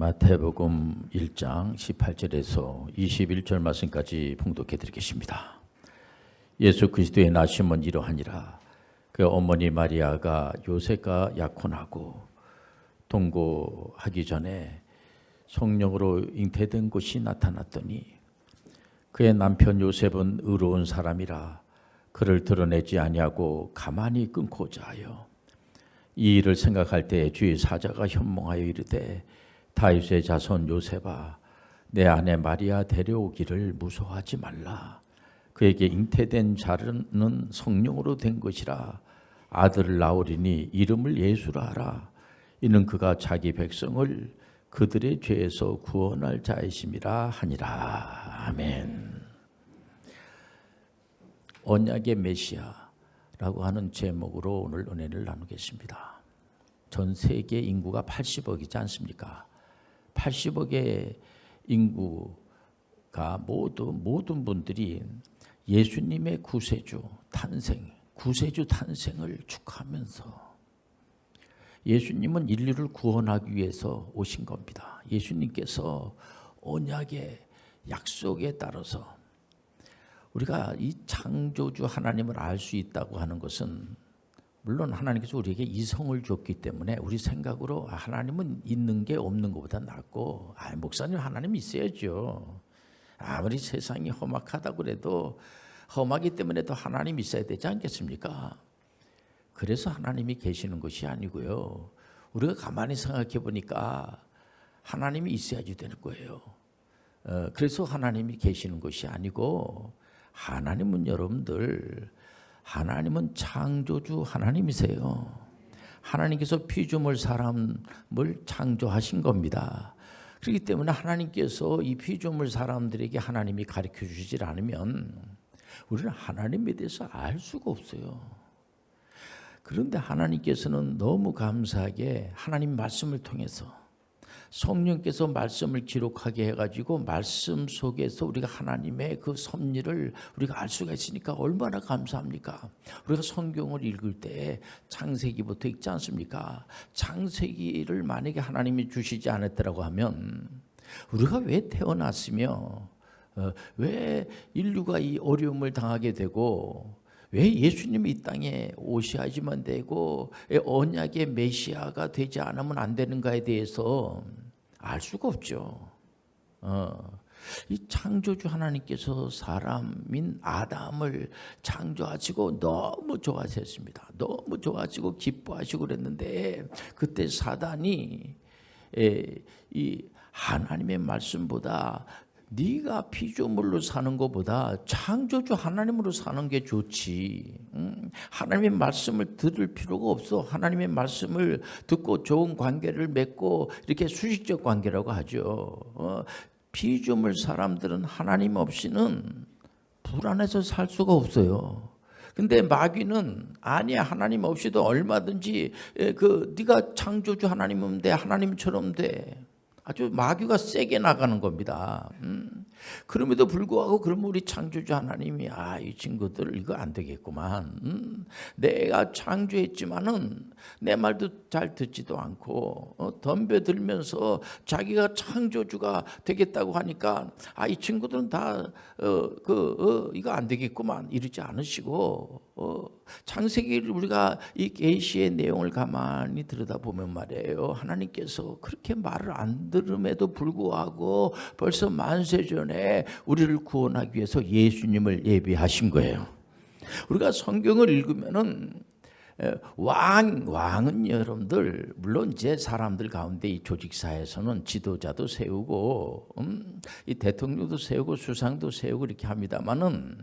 마태복음 1장 18절에서 21절 말씀까지 봉독해 드리겠습니다. 예수 그리스도의 나심은 이러하니라. 그 어머니 마리아가 요셉과 약혼하고 동거하기 전에 성령으로 잉태된 것이 나타났더니 그의 남편 요셉은 의로운 사람이라 그를 드러내지 아니하고 가만히 끊고자 하여 이 일을 생각할 때 주의 사자가 현몽하여 이르되 다윗의 자손 요셉아 내 아내 마리아 데려오기를 무서워하지 말라. 그에게 잉태된 자는 성령으로 된 것이라. 아들을 낳으리니 이름을 예수라 하라. 이는 그가 자기 백성을 그들의 죄에서 구원할 자이심이라 하니라. 아멘. 언약의 메시아라고 하는 제목으로 오늘 은혜를 나누겠습니다. 전 세계 인구가 80억이지 않습니까? 80억의 인구가 모든 분들이 예수님의 구세주 탄생을 축하하면서 예수님은 인류를 구원하기 위해서 오신 겁니다. 예수님께서 언약의 약속에 따라서 우리가 이 창조주 하나님을 알 수 있다고 하는 것은 물론 하나님께서 우리에게 이성을 줬기 때문에 우리 생각으로 하나님은 있는 게 없는 것보다 낫고 목사님 하나님 있어야죠. 아무리 세상이 험악하다고 그래도 험하기 때문에 또 하나님 있어야 되지 않겠습니까? 그래서 하나님이 계시는 것이 아니고요. 우리가 가만히 생각해 보니까 하나님이 있어야지 되는 거예요. 그래서 하나님이 계시는 것이 아니고 하나님은 하나님은 창조주 하나님이세요. 하나님께서 피조물 사람을 창조하신 겁니다. 그렇기 때문에 하나님께서 이 피조물 사람들에게 하나님이 가르쳐 주시지 않으면 우리는 하나님에 대해서 알 수가 없어요. 그런데 하나님께서는 너무 감사하게 하나님 말씀을 통해서 성령께서 말씀을 기록하게 해가지고 말씀 속에서 우리가 하나님의 그 섭리를 우리가 알 수가 있으니까 얼마나 감사합니까? 우리가 성경을 읽을 때 창세기부터 읽지 않습니까? 창세기를 만약에 하나님이 주시지 않았더라고 하면 우리가 왜 태어났으며 왜 인류가 이 어려움을 당하게 되고 왜 예수님이 이 땅에 오셔야지만 되고 언약의 메시아가 되지 않으면 안 되는가에 대해서 알 수가 없죠. 이 창조주 하나님께서 사람인 아담을 창조하시고 너무 좋아하셨습니다. 너무 좋아하시고 기뻐하시고 그랬는데 그때 사단이 이 하나님의 말씀보다 네가 피조물로 사는 것보다 창조주 하나님으로 사는 게 좋지. 하나님의 말씀을 들을 필요가 없어. 하나님의 말씀을 듣고 좋은 관계를 맺고 이렇게 수식적 관계라고 하죠. 피조물 사람들은 하나님 없이는 불안해서 살 수가 없어요. 근데 마귀는 아니야, 하나님 없이도 얼마든지 네가 창조주 하나님이면 돼, 하나님처럼 돼. 아주 마귀가 세게 나가는 겁니다. 그럼에도 불구하고 그러면 우리 창조주 하나님이 이 친구들 이거 안 되겠구만. 내가 창조했지만은 내 말도 잘 듣지도 않고 덤벼들면서 자기가 창조주가 되겠다고 하니까 이 친구들은 다 이거 안 되겠구만 이러지 않으시고 창세기를 우리가 이 계시의 내용을 가만히 들여다보면 말이에요. 하나님께서 그렇게 말을 안 들음에도 불구하고 벌써 만세 전에 우리를 구원하기 위해서 예수님을 예비하신 거예요. 우리가 성경을 읽으면은 왕은 여러분들 물론 이제 사람들 가운데 이 조직사에서는 지도자도 세우고 이 대통령도 세우고 수상도 세우고 이렇게 합니다만은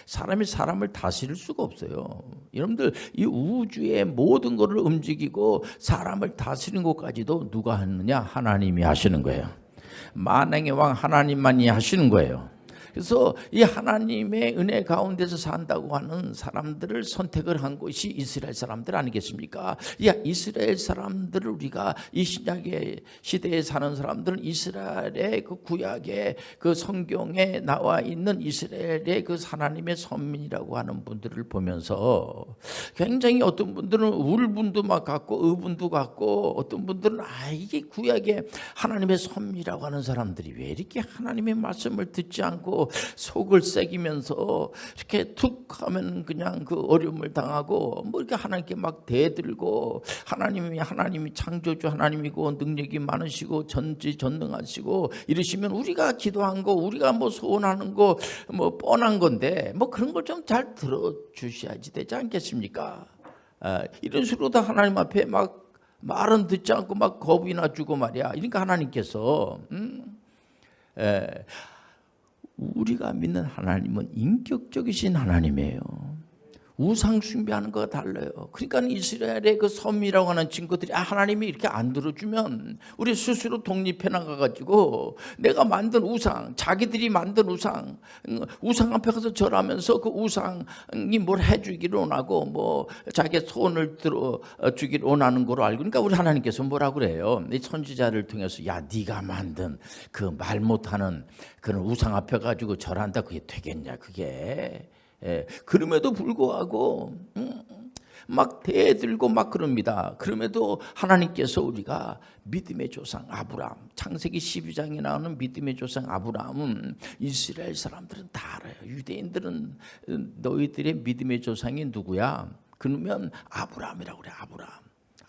사람이 사람을 다스릴 수가 없어요. 여러분들 이 우주의 모든 것을 움직이고 사람을 다스리는 것까지도 누가 하느냐? 하나님이 하시는 거예요. 만왕의 왕 하나님만이 하시는 거예요. 그래서 이 하나님의 은혜 가운데서 산다고 하는 사람들을 선택을 한 것이 이스라엘 사람들 아니겠습니까? 이 이스라엘 사람들을 우리가 이 신약의 시대에 사는 사람들은 이스라엘의 그 구약의 그 성경에 나와 있는 이스라엘의 그 하나님의 선민이라고 하는 분들을 보면서 굉장히 어떤 분들은 울분도 막 갖고 의분도 갖고 어떤 분들은 이게 구약의 하나님의 선민이라고 하는 사람들이 왜 이렇게 하나님의 말씀을 듣지 않고 속을 새기면서 이렇게 툭 하면 그냥 그 어려움을 당하고 뭐 이렇게 하나님께 막 대들고 하나님이 창조주 하나님이고 능력이 많으시고 전지전능하시고 이러시면 우리가 기도한 거 우리가 뭐 소원하는 거 뭐 뻔한 건데 뭐 그런 걸 좀 잘 들어주셔야지 되지 않겠습니까? 이런 식으로도 하나님 앞에 막 말은 듣지 않고 막 겁이나 주고 말이야. 그러니까 하나님께서 우리가 믿는 하나님은 인격적이신 하나님이에요. 우상 숭배하는 거가 달라요. 그러니까 이스라엘의 그 섬이라고 하는 친구들이 하나님이 이렇게 안 들어주면 우리 스스로 독립해 나가가지고 내가 만든 우상, 자기들이 만든 우상 앞에 가서 절하면서 그 우상이 뭘 해주기를 원하고 뭐 자기의 소원을 들어주기를 원하는 거로 알고, 그러니까 우리 하나님께서 뭐라고 그래요? 이 선지자를 통해서 야 네가 만든 그 말 못하는 그런 우상 앞에 가지고 절한다, 그게 되겠냐 그게. 그럼에도 불구하고 막 대들고 막 그럽니다. 그럼에도 하나님께서 우리가 믿음의 조상 아브라함, 창세기 12장에 나오는 믿음의 조상 아브라함은 이스라엘 사람들은 다 알아요. 유대인들은 너희들의 믿음의 조상이 누구야? 그러면 아브라함이라고 그래.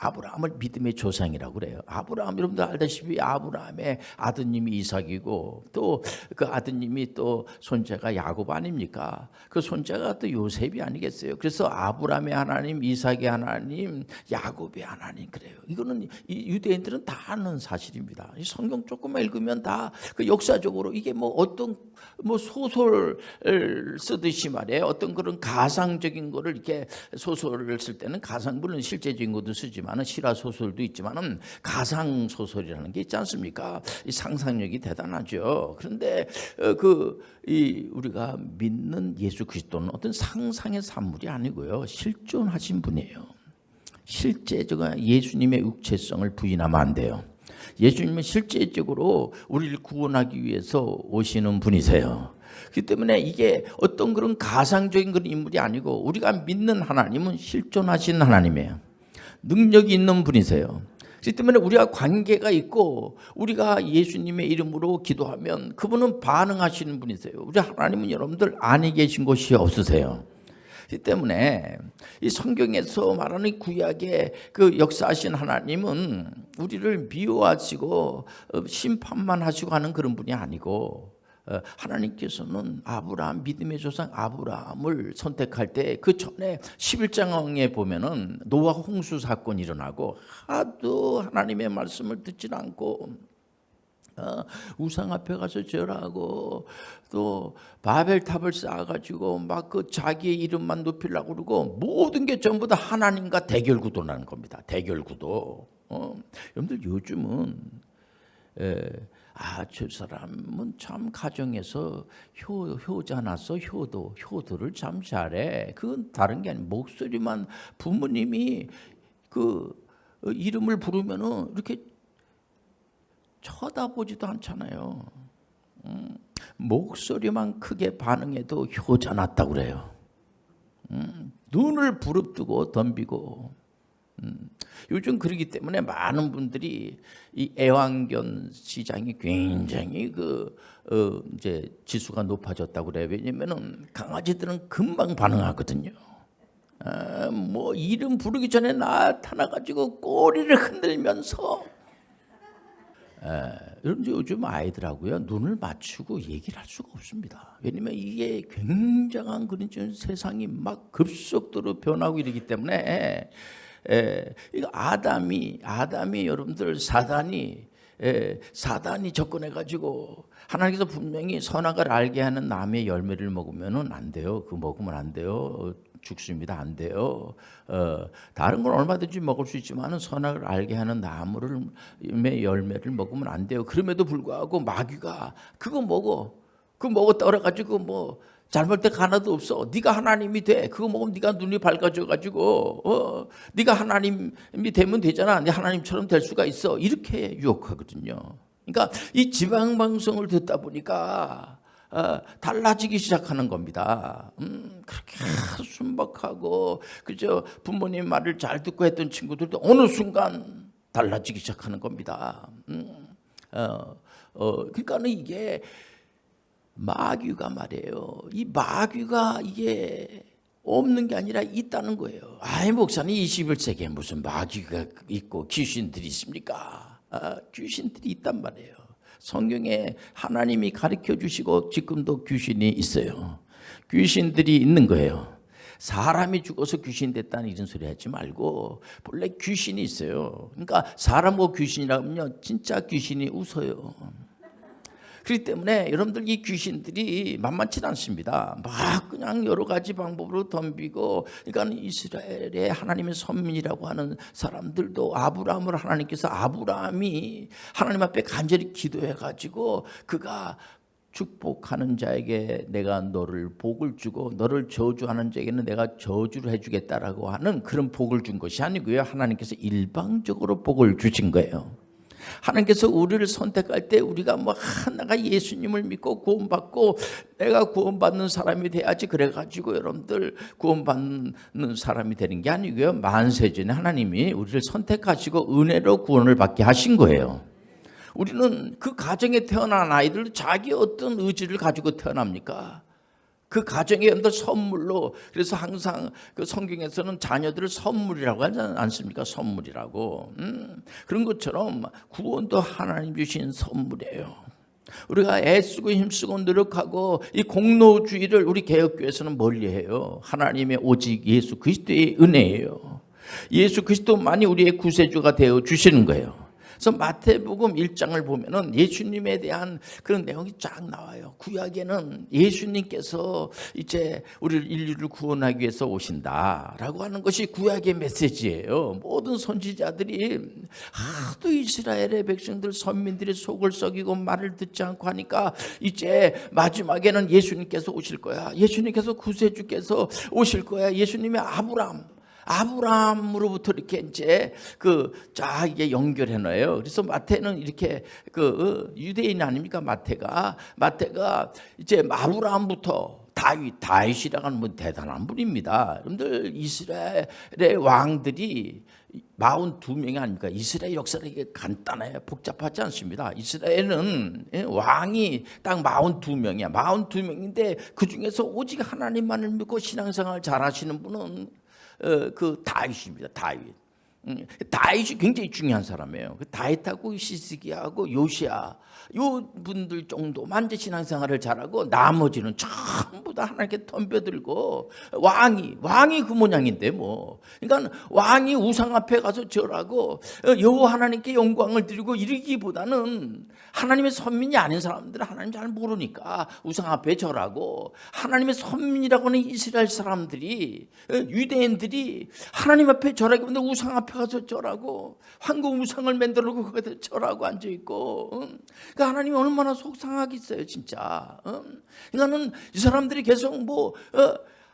아브라함을 믿음의 조상이라고 그래요. 아브라함 여러분들 알다시피 아브라함의 아드님이 이삭이고 또 그 아드님이 또 손자가 야곱 아닙니까? 그 손자가 또 요셉이 아니겠어요? 그래서 아브라함의 하나님, 이삭의 하나님, 야곱의 하나님 그래요. 이거는 이 유대인들은 다 아는 사실입니다. 이 성경 조금만 읽으면 다 그 역사적으로 이게 뭐 어떤 뭐 소설을 쓰듯이 말이에요. 어떤 그런 가상적인 거를 이렇게 소설을 쓸 때는 가상 물론 실제적인 것도 쓰지만은 실화 소설도 있지만은 가상 소설이라는 게 있지 않습니까? 이 상상력이 대단하죠. 그런데 우리가 믿는 예수 그리스도는 어떤 상상의 산물이 아니고요, 실존하신 분이에요. 실제 예수님의 육체성을 부인하면 안 돼요. 예수님은 실제적으로 우리를 구원하기 위해서 오시는 분이세요. 그렇기 때문에 이게 어떤 그런 가상적인 그런 인물이 아니고 우리가 믿는 하나님은 실존하신 하나님이에요. 능력이 있는 분이세요. 그렇기 때문에 우리가 관계가 있고 우리가 예수님의 이름으로 기도하면 그분은 반응하시는 분이세요. 우리 하나님은 여러분들 안에 계신 곳이 없으세요. 그렇기 때문에 이 성경에서 말하는 구약의 그 역사하신 하나님은 우리를 미워하시고 심판만 하시고 하는 그런 분이 아니고, 하나님께서는 아브라함, 믿음의 조상 아브라함을 선택할 때 그 전에 11장에 보면은 노아 홍수 사건이 일어나고 하도 하나님의 말씀을 듣지 않고 우상 앞에 가서 절하고 또 바벨탑을 쌓아가지고 막 그 자기의 이름만 높이려고 그러고 모든 게 전부 다 하나님과 대결 구도라는 겁니다. 대결 구도. 여러분들 요즘은 저 사람은 참 가정에서 효자 나서 효도를 참 잘해. 그건 다른 게 아니고 목소리만 부모님이 그 이름을 부르면은 이렇게 쳐다보지도 않잖아요. 목소리만 크게 반응해도 효자 났다고 그래요. 눈을 부릅뜨고 덤비고. 요즘 그러기 때문에 많은 분들이 이 애완견 시장이 굉장히 이제 지수가 높아졌다고 그래요. 왜냐면은 강아지들은 금방 반응하거든요. 뭐 이름 부르기 전에 나타나가지고 꼬리를 흔들면서. 여러분들 요즘 아이들하고요 눈을 맞추고 얘기를 할 수가 없습니다. 왜냐면 이게 굉장한 그런 세상이 막 급속도로 변하고 이러기 때문에 이거 아담이 여러분들 사단이 접근해 가지고 하나님께서 분명히 선악을 알게 하는 나무의 열매를 먹으면은 안 돼요. 그거 먹으면 안 돼요. 죽습니다. 안 돼요. 다른 건 얼마든지 먹을 수 있지만은 선악을 알게 하는 나무의 열매를 먹으면 안 돼요. 그럼에도 불구하고 마귀가 그거 먹어. 그거 먹었다 그래가지고 뭐 잘못될 거 하나도 없어. 네가 하나님이 돼. 그거 먹으면 네가 눈이 밝아져가지고 네가 하나님이 되면 되잖아. 네 하나님처럼 될 수가 있어. 이렇게 유혹하거든요. 그러니까 이 지방방송을 듣다 보니까 달라지기 시작하는 겁니다. 그렇게 순박하고 그저 부모님 말을 잘 듣고 했던 친구들도 어느 순간 달라지기 시작하는 겁니다. 그러니까는 이게 마귀가 말이에요. 이 마귀가 이게 없는 게 아니라 있다는 거예요. 아이 목사님 21세기에 무슨 마귀가 있고 귀신들이 있습니까? 귀신들이 있단 말이에요. 성경에 하나님이 가르쳐 주시고 지금도 귀신이 있어요. 귀신들이 있는 거예요. 사람이 죽어서 귀신 됐다는 이런 소리 하지 말고 본래 귀신이 있어요. 그러니까 사람하고 귀신이라면요 진짜 귀신이 웃어요. 그렇기 때문에 여러분들 이 귀신들이 만만치 않습니다. 막 그냥 여러 가지 방법으로 덤비고, 그러니까 이스라엘의 하나님의 선민이라고 하는 사람들도 아브라함을 하나님께서 아브라함이 하나님 앞에 간절히 기도해가지고 그가 축복하는 자에게 내가 너를 복을 주고 너를 저주하는 자에게는 내가 저주를 해주겠다라고 하는 그런 복을 준 것이 아니고요. 하나님께서 일방적으로 복을 주신 거예요. 하나님께서 우리를 선택할 때 우리가 내가 예수님을 믿고 구원받고 내가 구원받는 사람이 돼야지 그래가지고 여러분들 구원받는 사람이 되는 게 아니고요. 만세전에 하나님이 우리를 선택하시고 은혜로 구원을 받게 하신 거예요. 우리는 그 가정에 태어난 아이들도 자기 어떤 의지를 가지고 태어납니까? 그 가정에 여러분들 선물로, 그래서 항상 그 성경에서는 자녀들을 선물이라고 하지 않습니까? 선물이라고. 그런 것처럼 구원도 하나님 주신 선물이에요. 우리가 애쓰고 힘쓰고 노력하고 이 공로주의를 우리 개혁교회에서는 멀리해요. 하나님의 오직 예수 그리스도의 은혜예요. 예수 그리스도만이 우리의 구세주가 되어 주시는 거예요. 그래서 마태복음 1장을 보면은 예수님에 대한 그런 내용이 쫙 나와요. 구약에는 예수님께서 이제 우리를 인류를 구원하기 위해서 오신다라고 하는 것이 구약의 메시지예요. 모든 선지자들이 하도 이스라엘의 백성들 선민들이 속을 썩이고 말을 듣지 않고 하니까 이제 마지막에는 예수님께서 오실 거야. 예수님께서 구세주께서 오실 거야. 예수님의 아브라함으로부터 이렇게 이제 이게 연결해 놔요. 그래서 마태는 이렇게 유대인 아닙니까? 마태가 이제 아브라함부터 다윗이라고 하는 대단한 분입니다. 여러분들 이스라엘의 왕들이 42명이 아닙니까? 이스라엘 역사는 이게 간단해요. 복잡하지 않습니다. 이스라엘은 왕이 딱 42명이야. 42명인데 그 중에서 오직 하나님만을 믿고 신앙생활 잘하시는 분은 다윗입니다. 다윗이 굉장히 중요한 사람이에요. 다윗하고 시스기하고 요시야 요 분들 정도만 이제 신앙생활을 잘하고 나머지는 전부 다 하나님께 덤벼들고 왕이 그 모양인데 뭐. 그러니까 왕이 우상 앞에 가서 절하고 여호와 하나님께 영광을 드리고 이러기보다는 하나님의 선민이 아닌 사람들은 하나님 잘 모르니까 우상 앞에 절하고, 하나님의 선민이라고 하는 이스라엘 사람들이 유대인들이 하나님 앞에 절하기보다 우상 앞에 가서 절하고 황금 우상을 만들어 놓고 거기다 절하고 앉아있고, 그러니까 하나님이 얼마나 속상하겠어요 진짜. 그러니까는 이 사람들이 계속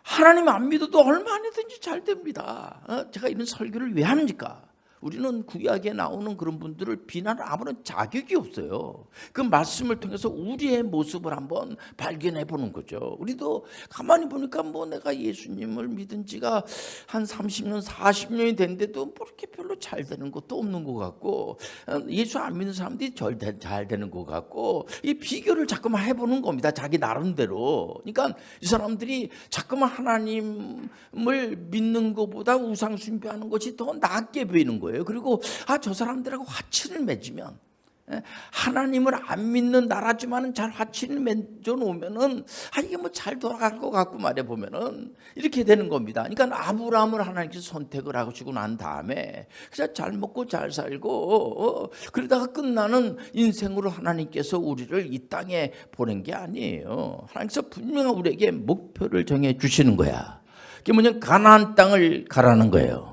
하나님 안 믿어도 얼마든지 잘 됩니다. 제가 이런 설교를 왜 합니까? 우리는 구약에 나오는 그런 분들을 비난할 아무런 자격이 없어요. 그 말씀을 통해서 우리의 모습을 한번 발견해 보는 거죠. 우리도 가만히 보니까 내가 예수님을 믿은 지가 한 30년, 40년이 됐는데도 이렇게 별로 잘 되는 것도 없는 것 같고, 예수 안 믿는 사람들이 잘 되는 것 같고, 이 비교를 자꾸만 해보는 겁니다. 자기 나름대로. 그러니까 이 사람들이 자꾸만 하나님을 믿는 것보다 우상 숭배하는 것이 더 낫게 보이는 거예요. 그리고 저 사람들하고 화친을 맺으면, 하나님을 안 믿는 나라지만은 잘 화친을 맺어 놓으면은 이게 잘 돌아갈 것 같고 말해 보면은 이렇게 되는 겁니다. 그러니까 아브라함을 하나님께서 선택을 하시고 난 다음에 그냥 잘 먹고 잘 살고 그러다가 끝나는 인생으로 하나님께서 우리를 이 땅에 보낸 게 아니에요. 하나님께서 분명히 우리에게 목표를 정해 주시는 거야. 그게 뭐냐면 가나안 땅을 가라는 거예요.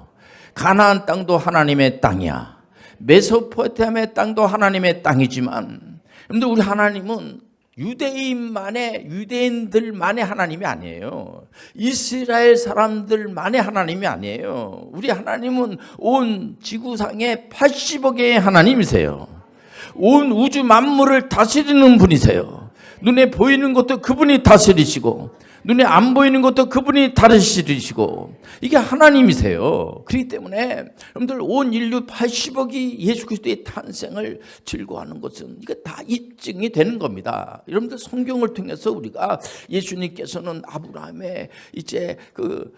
가나안 땅도 하나님의 땅이야. 메소포타미아의 땅도 하나님의 땅이지만, 여러분들 우리 하나님은 유대인들만의 하나님이 아니에요. 이스라엘 사람들만의 하나님이 아니에요. 우리 하나님은 온 지구상의 80억의 하나님이세요. 온 우주 만물을 다스리는 분이세요. 눈에 보이는 것도 그분이 다스리시고 눈에 안 보이는 것도 그분이 다스리시고 이게 하나님이세요. 그렇기 때문에 여러분들 온 인류 80억이 예수 그리스도의 탄생을 즐거워하는 것은 이게 다 입증이 되는 겁니다. 여러분들 성경을 통해서 우리가 예수님께서는 아브라함의 이제 그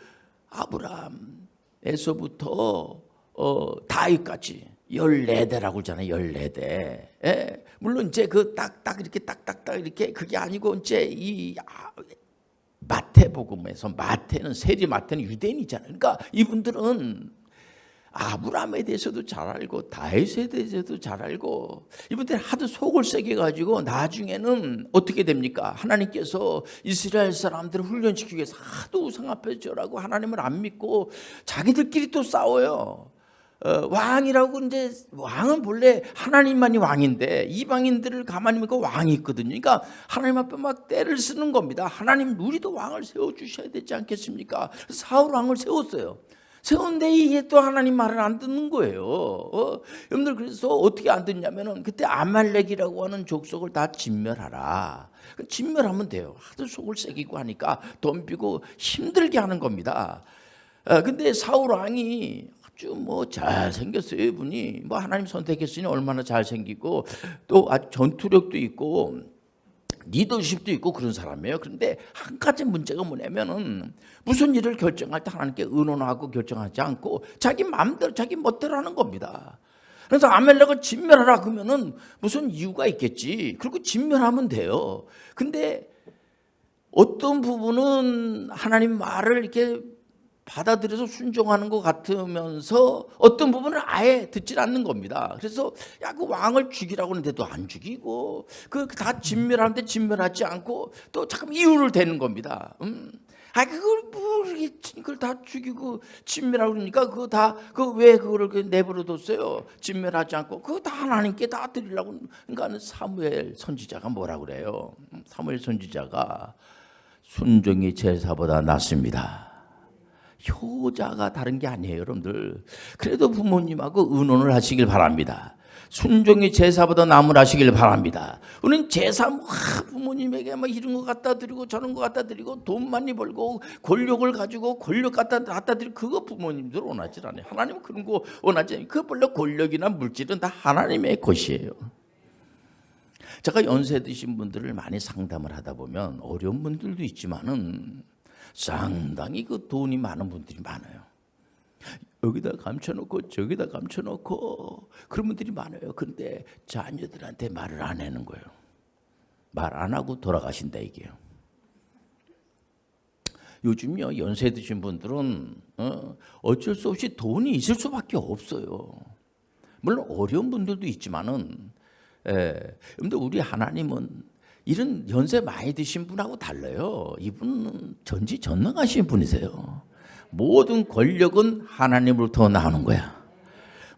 아브라함에서부터 다윗까지 14대라고 그러잖아요. 14대. 예. 물론 이제 그 딱딱 이렇게 그게 아니고 이제 이 마태복음에서 세리 마태는 유대인이잖아요. 그러니까 이분들은 아브라함에 대해서도 잘 알고 다윗에 대해서도 잘 알고 이분들이 하도 속을 세게 가지고 나중에는 어떻게 됩니까? 하나님께서 이스라엘 사람들을 훈련시키기 위해서 하도 우상 앞에 절하고 하나님을 안 믿고 자기들끼리 또 싸워요. 왕이라고 이제 왕은 본래 하나님만이 왕인데 이방인들을 가만히 보니까 왕이 있거든요. 그러니까 하나님 앞에 막 때를 쓰는 겁니다. 하나님 우리도 왕을 세워주셔야 되지 않겠습니까? 사울 왕을 세웠어요. 세웠는데 이게 또 하나님 말을 안 듣는 거예요. 여러분들 그래서 어떻게 안 듣냐면은 그때 아말렉이라고 하는 족속을 다 진멸하라. 진멸하면 돼요. 하도 속을 새기고 하니까 덤비고 힘들게 하는 겁니다. 근데 사울 왕이 아주 잘생겼어요. 이분이 하나님 선택했으니 얼마나 잘생기고 또 아주 전투력도 있고 리더십도 있고 그런 사람이에요. 그런데 한 가지 문제가 뭐냐면은 무슨 일을 결정할 때 하나님께 의논하고 결정하지 않고 자기 마음대로 자기 멋대로 하는 겁니다. 그래서 아멜렉을 진멸하라 그러면은 무슨 이유가 있겠지. 그리고 진멸하면 돼요. 근데 어떤 부분은 하나님 말을 이렇게 받아들여서 순종하는 것 같으면서 어떤 부분을 아예 듣질 않는 겁니다. 그래서 그 왕을 죽이라고 하는데도 안 죽이고 그 다 진멸하는데 진멸하지 않고 또 잠깐 이유를 대는 겁니다. 그걸 다 죽이고 진멸하고 그러니까 왜 그거를 내버려뒀어요? 진멸하지 않고 그거 다 하나님께 다 드리려고. 그러니까 사무엘 선지자가 뭐라 그래요? 사무엘 선지자가 순종이 제사보다 낫습니다. 효자가 다른 게 아니에요, 여러분들. 그래도 부모님하고 의논을 하시길 바랍니다. 순종이 제사보다 남을 하시길 바랍니다. 우리는 제사 부모님에게 이런 거 갖다 드리고 저런 거 갖다 드리고 돈 많이 벌고 권력을 가지고 권력 갖다 드리고 그거 부모님들 원하지 않아요. 하나님은 그런 거 원하지 않아요. 그 원래 권력이나 물질은 다 하나님의 것이에요. 제가 연세 드신 분들을 많이 상담을 하다 보면 어려운 분들도 있지만은 상당히 그 돈이 많은 분들이 많아요. 여기다 감춰놓고 저기다 감춰놓고 그런 분들이 많아요. 그런데 자녀들한테 말을 안 하는 거예요. 말 안 하고 돌아가신다 이게요. 요즘요 연세 드신 분들은 어쩔 수 없이 돈이 있을 수밖에 없어요. 물론 어려운 분들도 있지만은 근데 우리 하나님은 이런 연세 많이 드신 분하고 달라요. 이분은 전지전능하신 분이세요. 모든 권력은 하나님으로부터 나오는 거야.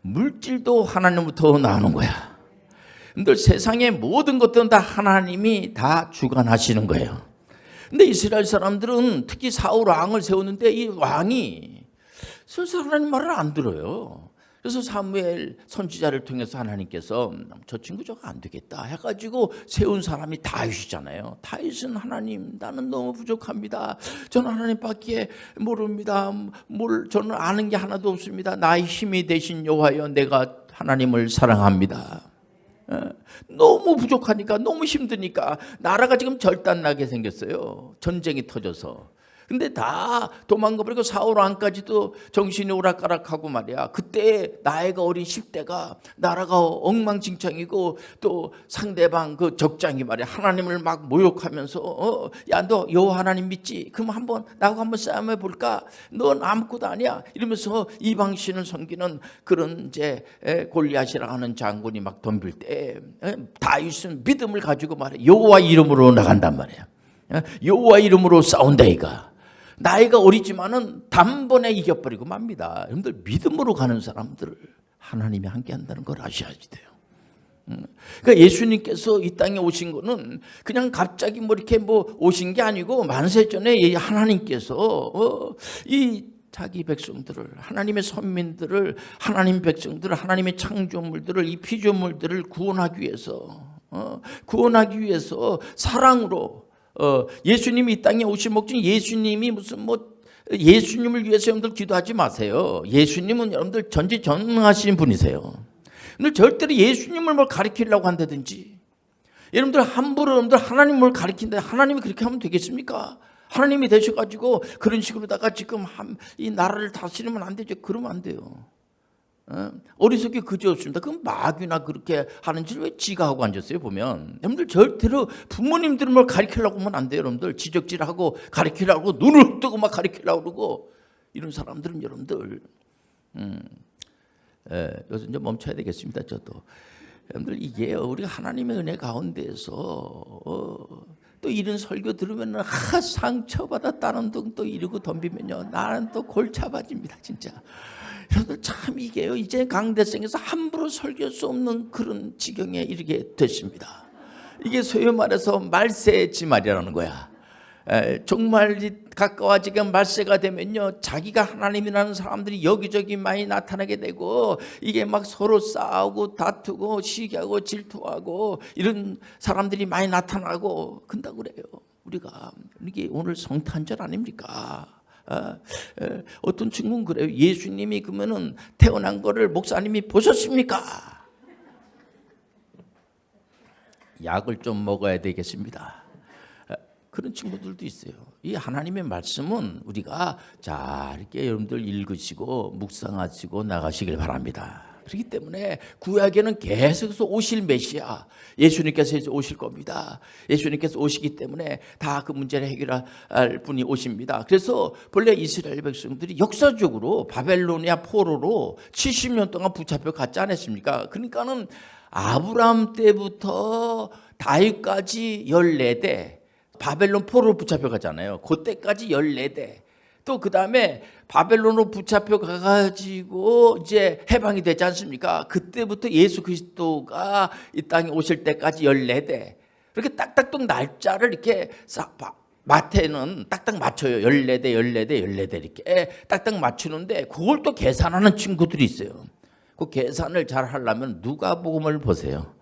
물질도 하나님으로부터 나오는 거야. 근데 세상의 모든 것들은 다 하나님이 다 주관하시는 거예요. 근데 이스라엘 사람들은 특히 사울 왕을 세웠는데 이 왕이 슬슬 하나님 말을 안 들어요. 그래서 사무엘 선지자를 통해서 하나님께서 저 친구 저거 안 되겠다 해가지고 세운 사람이 다윗이잖아요. 다윗은 하나님 나는 너무 부족합니다. 저는 하나님밖에 모릅니다. 저는 아는 게 하나도 없습니다. 나의 힘이 되신 여호와여 내가 하나님을 사랑합니다. 너무 부족하니까 너무 힘드니까 나라가 지금 절단나게 생겼어요. 전쟁이 터져서. 근데 다 도망가버리고 사울 왕까지도 정신이 오락가락하고 말이야. 그때 나이가 어린 10대가 나라가 엉망진창이고 또 상대방 그 적장이 말이야 하나님을 막 모욕하면서 야 너 여호와 하나님 믿지? 그럼 나하고 한번 싸움해 볼까? 넌 아무것도 아니야 이러면서 이방신을 섬기는 그런 이제 골리앗이라고 하는 장군이 막 덤빌 때 다윗은 믿음을 가지고 말해 여호와 이름으로 나간단 말이야. 여호와 이름으로 싸운다 이가. 나이가 어리지만은 단번에 이겨버리고 맙니다. 여러분들 믿음으로 가는 사람들을 하나님이 함께 한다는 걸 아셔야지 돼요. 그러니까 예수님께서 이 땅에 오신 거는 그냥 갑자기 뭐 이렇게 뭐 오신 게 아니고 만세 전에 하나님께서 이 자기 백성들을, 하나님의 선민들을, 하나님 백성들을, 하나님의 창조물들을, 이 피조물들을 구원하기 위해서 사랑으로 예수님이 이 땅에 오신 목적은 예수님이 무슨 뭐 예수님을 위해서 여러분들 기도하지 마세요. 예수님은 여러분들 전지전능하신 분이세요. 근데 절대로 예수님을 뭘 가리키려고 한다든지, 여러분들 함부로 여러분들 하나님을 가리킨다, 하나님이 그렇게 하면 되겠습니까? 하나님이 되셔가지고 그런 식으로다가 지금 이 나라를 다스리면 안 되죠. 그러면 안 돼요. 어리석게 그지없습니다. 그럼 마귀나 그렇게 하는지 왜 지가 하고 앉았어요? 보면 여러분들 절대로 부모님들은 뭘 가리키려고 하면 안 돼요. 여러분들 지적질하고 가리키려고 눈을 뜨고 막 가리키려고 그러고 이런 사람들은 여러분들 여기서 이제 멈춰야 되겠습니다. 저도 여러분들 이게 우리가 하나님의 은혜 가운데서 또 이런 설교 들으면 상처받았다는 등 또 이러고 덤비면요 나는 또 골치 아파집니다. 진짜 여러분들 참 이게요 이제 강대성에서 함부로 설교할 수 없는 그런 지경에 이르게 됐습니다. 이게 소위 말해서 말세지 말이라는 거야. 정말 가까워지게 말세가 되면요 자기가 하나님이라는 사람들이 여기저기 많이 나타나게 되고 이게 막 서로 싸우고 다투고 시기하고 질투하고 이런 사람들이 많이 나타나고 그런다고 그래요. 우리가 이게 오늘 성탄절 아닙니까? 어떤 친구는 그래요. 예수님이 그러면은 태어난 거를 목사님이 보셨습니까? 약을 좀 먹어야 되겠습니다. 그런 친구들도 있어요. 이 하나님의 말씀은 우리가 자 이렇게 여러분들 읽으시고 묵상하시고 나가시길 바랍니다. 그렇기 때문에 구약에는 계속해서 오실 메시아 예수님께서 이제 오실 겁니다. 예수님께서 오시기 때문에 다 그 문제를 해결할 분이 오십니다. 그래서 본래 이스라엘 백성들이 역사적으로 바벨로니아 포로로 70년 동안 붙잡혀 갔지 않았습니까? 그러니까는 아브라함 때부터 다윗까지 14대 바벨론 포로로 붙잡혀 가잖아요. 그때까지 14대. 또 그 다음에 바벨론으로 붙잡혀 가가지고 이제 해방이 되지 않습니까? 그때부터 예수 그리스도가 이 땅에 오실 때까지 14대. 그렇게 딱딱딱 날짜를 이렇게 마태는 딱딱 맞춰요. 14대, 14대, 14대 이렇게 딱딱 맞추는데 그걸 또 계산하는 친구들이 있어요. 그 계산을 잘 하려면 누가복음을 보세요.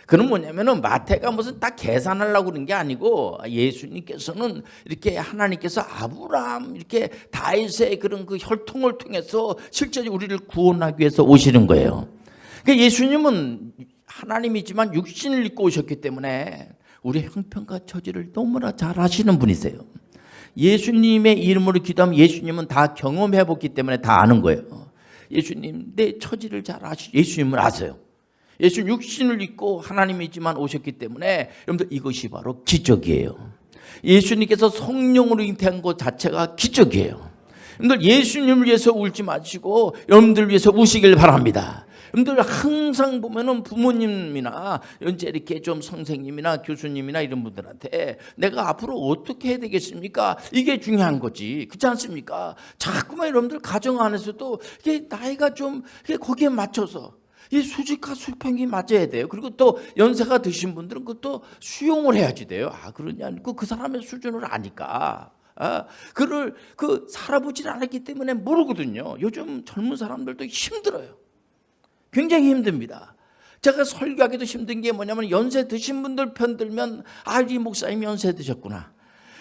그는 뭐냐면은 마태가 무슨 딱 계산하려고 그런 게 아니고 예수님께서는 이렇게 하나님께서 아브라함 이렇게 다윗의 그런 그 혈통을 통해서 실제로 우리를 구원하기 위해서 오시는 거예요. 그러니까 예수님은 하나님이지만 육신을 입고 오셨기 때문에 우리 형편과 처지를 너무나 잘 아시는 분이세요. 예수님의 이름으로 기도하면 예수님은 다 경험해 봤기 때문에 다 아는 거예요. 예수님 내 처지를 잘 예수님을 아세요. 예수 육신을 입고 하나님이지만 오셨기 때문에 여러분들 이것이 바로 기적이에요. 예수님께서 성령으로 잉태한 것 자체가 기적이에요. 여러분들 예수님을 위해서 울지 마시고 여러분들 위해서 우시길 바랍니다. 여러분들 항상 보면은 부모님이나 이제 이렇게 좀 선생님이나 교수님이나 이런 분들한테 내가 앞으로 어떻게 해야 되겠습니까? 이게 중요한 거지. 그렇지 않습니까? 자꾸만 여러분들 가정 안에서도 이게 나이가 좀 거기에 맞춰서 이 수직과 수평이 맞아야 돼요. 그리고 또 연세가 드신 분들은 그것도 수용을 해야지 돼요. 그러냐? 그 사람의 수준을 아니까. 그를 살아보질 않았기 때문에 모르거든요. 요즘 젊은 사람들도 힘들어요. 굉장히 힘듭니다. 제가 설교하기도 힘든 게 뭐냐면 연세 드신 분들 편들면 이 목사님 연세 드셨구나.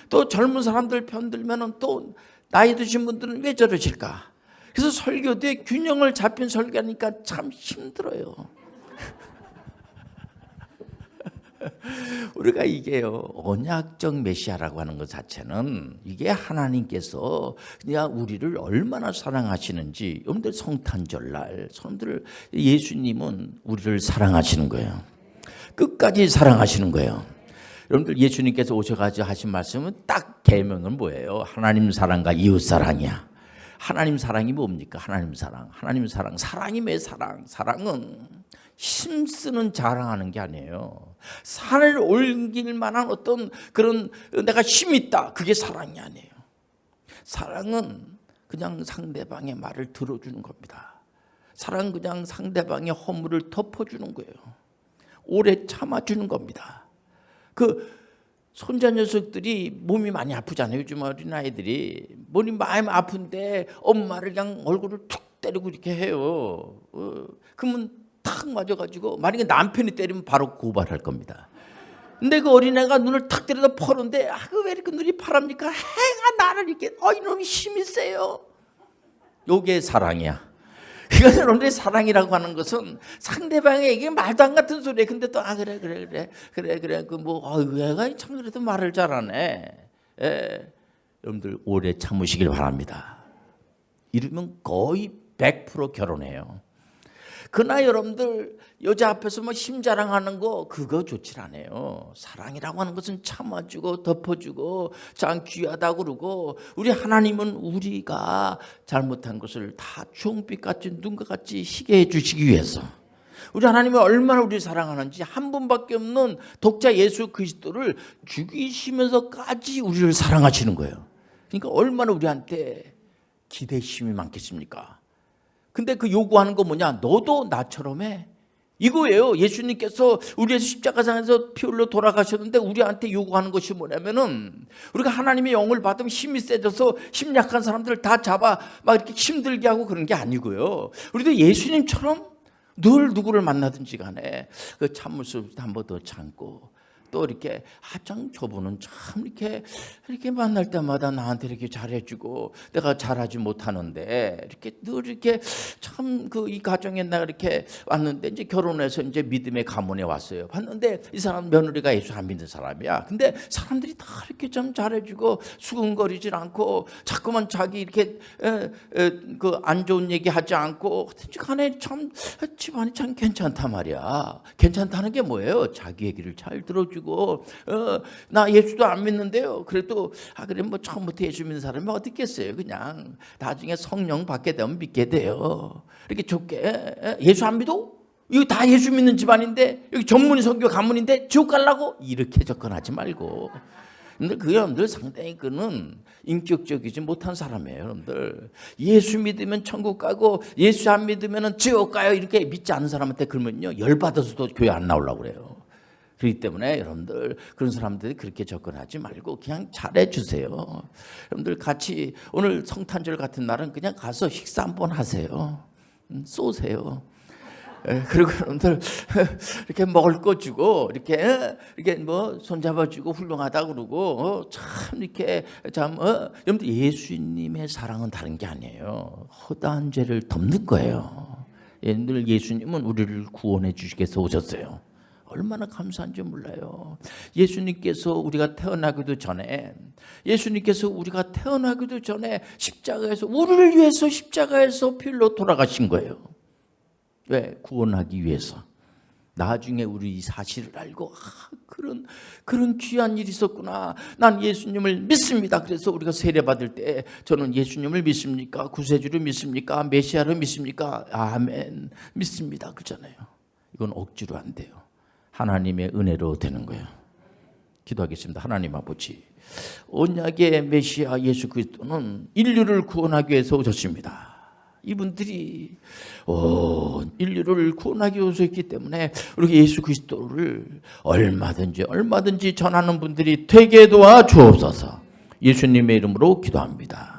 또 젊은 사람들 편들면 또 나이 드신 분들은 왜 저러실까? 그래서 설교대 균형을 잡힌 설교하니까 참 힘들어요. 우리가 이게요 언약적 메시아라고 하는 것 자체는 이게 하나님께서 그냥 우리를 얼마나 사랑하시는지 여러분들 성탄절날 여러분들 예수님은 우리를 사랑하시는 거예요. 끝까지 사랑하시는 거예요. 여러분들 예수님께서 오셔가지고 하신 말씀은 딱 계명은 뭐예요? 하나님 사랑과 이웃 사랑이야. 하나님 사랑이 뭡니까? 하나님 사랑. 하나님 사랑. 사랑이 왜 사랑? 사랑은 힘쓰는 자랑하는 게 아니에요. 산을 옮길 만한 어떤 그런 내가 힘이 있다. 그게 사랑이 아니에요. 사랑은 그냥 상대방의 말을 들어주는 겁니다. 사랑은 그냥 상대방의 허물을 덮어주는 거예요. 오래 참아주는 겁니다. 그 손자 녀석들이 몸이 많이 아프잖아요. 요즘 어린아이들이 몸이 많이 아픈데 엄마를 그냥 얼굴을 툭 때리고 이렇게 해요. 그러면 탁 맞아가지고 만약에 남편이 때리면 바로 고발할 겁니다. 근데 그 어린애가 눈을 탁 때려서 퍼는데 왜 이렇게 눈이 파랍니까? 해가 나를 이렇게 이놈이 힘이 세요. 요게 사랑이야. 그러니까 여러분들이 사랑이라고 하는 것은 상대방에게 말도 안 같은 소리에 근데 또 그래 얘가 참 그래도 말을 잘하네. 여러분들 오래 참으시길 바랍니다. 이러면 거의 100% 결혼해요. 그러나 여러분들 여자 앞에서 힘 자랑하는 거 그거 좋질 않아요. 사랑이라고 하는 것은 참아주고 덮어주고 참 귀하다고 그러고 우리 하나님은 우리가 잘못한 것을 다 주홍빛같이 눈과 같이 희게 해주시기 위해서 우리 하나님이 얼마나 우리를 사랑하는지 한 분밖에 없는 독자 예수 그리스도를 죽이시면서까지 우리를 사랑하시는 거예요. 그러니까 얼마나 우리한테 기대심이 많겠습니까? 근데 그 요구하는 거 뭐냐? 너도 나처럼 해. 이거예요. 예수님께서 우리의 십자가상에서 피 흘려 돌아가셨는데 우리한테 요구하는 것이 뭐냐면은 우리가 하나님의 영을 받으면 힘이 세져서 힘 약한 사람들을 다 잡아 막 이렇게 힘들게 하고 그런 게 아니고요. 우리도 예수님처럼 늘 누구를 만나든지 간에 그 참을 수 없을 때 한 번 더 참고 또 이렇게 참 저분은 참 이렇게 만날 때마다 나한테 이렇게 잘해주고 내가 잘하지 못하는데 이렇게 늘 이렇게 참 이 가정에 나 이렇게 왔는데 이제 결혼해서 이제 믿음의 가문에 왔어요. 봤는데 이 사람 며느리가 예수 안 믿는 사람이야. 근데 사람들이 다 이렇게 좀 잘해주고 수근거리질 않고 자꾸만 자기 이렇게 그 안 좋은 얘기 하지 않고 간에 참 집안이 참 괜찮단 말이야. 괜찮다는 게 뭐예요? 자기 얘기를 잘 들어주고 나 예수도 안 믿는데요. 그래도 그래 뭐 처음부터 예수 믿는 사람이 어딨겠어요. 그냥 나중에 성령 받게 되면 믿게 돼요. 이렇게 좋게 예수 안 믿어? 이거 다 예수 믿는 집안인데 여기 전문의 선교 가문인데 지옥 가려고? 이렇게 접근하지 말고. 근데 그 여러분들 상당히 그는 인격적이지 못한 사람이에요. 여러분들 예수 믿으면 천국 가고 예수 안 믿으면 지옥 가요. 이렇게 믿지 않는 사람한테 그러면요 열받아서도 교회 안 나오려고 그래요. 그렇기 때문에 여러분들 그런 사람들이 그렇게 접근하지 말고 그냥 잘해주세요. 여러분들 같이 오늘 성탄절 같은 날은 그냥 가서 식사 한번 하세요. 쏘세요. 그리고 여러분들 이렇게 먹을 거 주고 이렇게 뭐 손잡아주고 훌륭하다 그러고 참 이렇게 참 여러분들 예수님의 사랑은 다른 게 아니에요. 허다한 죄를 덮는 거예요. 여러분들 예수님은 우리를 구원해 주시기 위해서 오셨어요. 얼마나 감사한지 몰라요. 예수님께서 우리가 태어나기도 전에 십자가에서 우리를 위해서 십자가에서 피 흘려 돌아가신 거예요. 왜? 구원하기 위해서. 나중에 우리 이 사실을 알고 그런 귀한 일이 있었구나. 난 예수님을 믿습니다. 그래서 우리가 세례 받을 때 저는 예수님을 믿습니까? 구세주를 믿습니까? 메시아를 믿습니까? 아멘 믿습니다. 그잖아요. 이건 억지로 안 돼요. 하나님의 은혜로 되는 거예요. 기도하겠습니다. 하나님 아버지, 언약의 메시아 예수 그리스도는 인류를 구원하기 위해서 오셨습니다. 이분들이 인류를 구원하기 위해서 오셨기 때문에 우리 예수 그리스도를 얼마든지 전하는 분들이 되게 도와 주옵소서. 예수님의 이름으로 기도합니다.